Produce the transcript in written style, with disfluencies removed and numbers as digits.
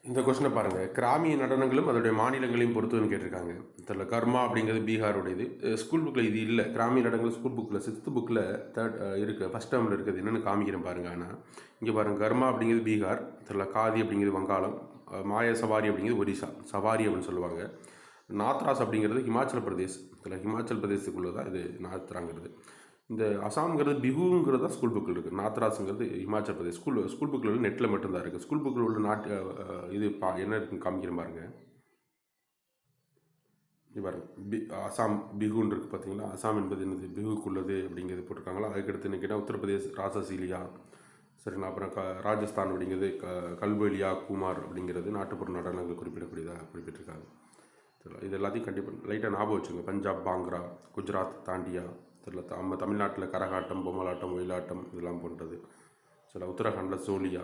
இந்த கொஸ்டினை பாருங்கள். கிராமிய நடனங்களும் அதோடைய மாநிலங்களையும் பொறுத்துன்னு கேட்டிருக்காங்க. இதில் கர்மா அப்படிங்கிறது பீகாருடையது. ஸ்கூல் புக்கில் இது இல்லை. கிராமிய நடனங்கள் ஸ்கூல் புக்கில் 6th புக்கில் தேர்ட் இருக்குது, ஃபஸ்ட் டேர்மில் இருக்குது. என்னென்னு காமிக்கிறேன் பாருங்கள். ஆனால் இங்கே பாருங்கள், கர்மா அப்படிங்கிறது பீகார், இதில் காதி அப்படிங்கிறது வங்காளம், மாய சவாரி அப்படிங்கிறது ஒரிசா, சவாரி அப்படின்னு சொல்லுவாங்க. நாத்ராஸ் அப்படிங்கிறது ஹிமாச்சல பிரதேஷ், இதில் ஹிமாச்சல் பிரதேசத்துக்குள்ளே தான் இது நாத்ராங்கிறது. இந்த அசாம்ங்கிறது பிஹுங்கிறது தான் ஸ்கூல் புக்கில் இருக்குது. நாத்ராஸுங்கிறது ஹிமாச்சல் பிரதேஷ். ஸ்கூல் புக்கில் உள்ள நெட்டில் மட்டும்தான் இருக்குது. ஸ்கூல் புக்கில் உள்ள இது என்ன இருக்குன்னு காமிக்கிறேன் பாருங்கள். இது பாருங்கள், அசாம் பிஹுன்னு இருக்குது பார்த்தீங்களா. அசாம் என்பது என்னது, பிஹுக்குள்ளது அப்படிங்கிறது போட்டிருக்காங்களா. அதுக்கடுத்து கேட்டால் உத்தரப்பிரதேஷ் ராசசீலியா, சரிங்களா. அப்புறம் ராஜஸ்தான் அப்படிங்கிறது கல்பலியா குமார் அப்படிங்கிறது நாட்டுப்புற நடனங்கள் குறிப்பிடக்கூடியதாக குறிப்பிட்டிருக்காங்க. சரி, இது எல்லாத்தையும் கண்டிப்பாக லைட்டாக ஞாபகம் வச்சுங்க. பஞ்சாப் பாங்க்ரா, குஜராத் தாண்டியா, நம்ம தமிழ்நாட்டில் கரகாட்டம், பொம்மலாட்டம், ஒயிலாட்டம் இதெல்லாம் போன்றது. சில உத்தரகாண்டில் சோலியா,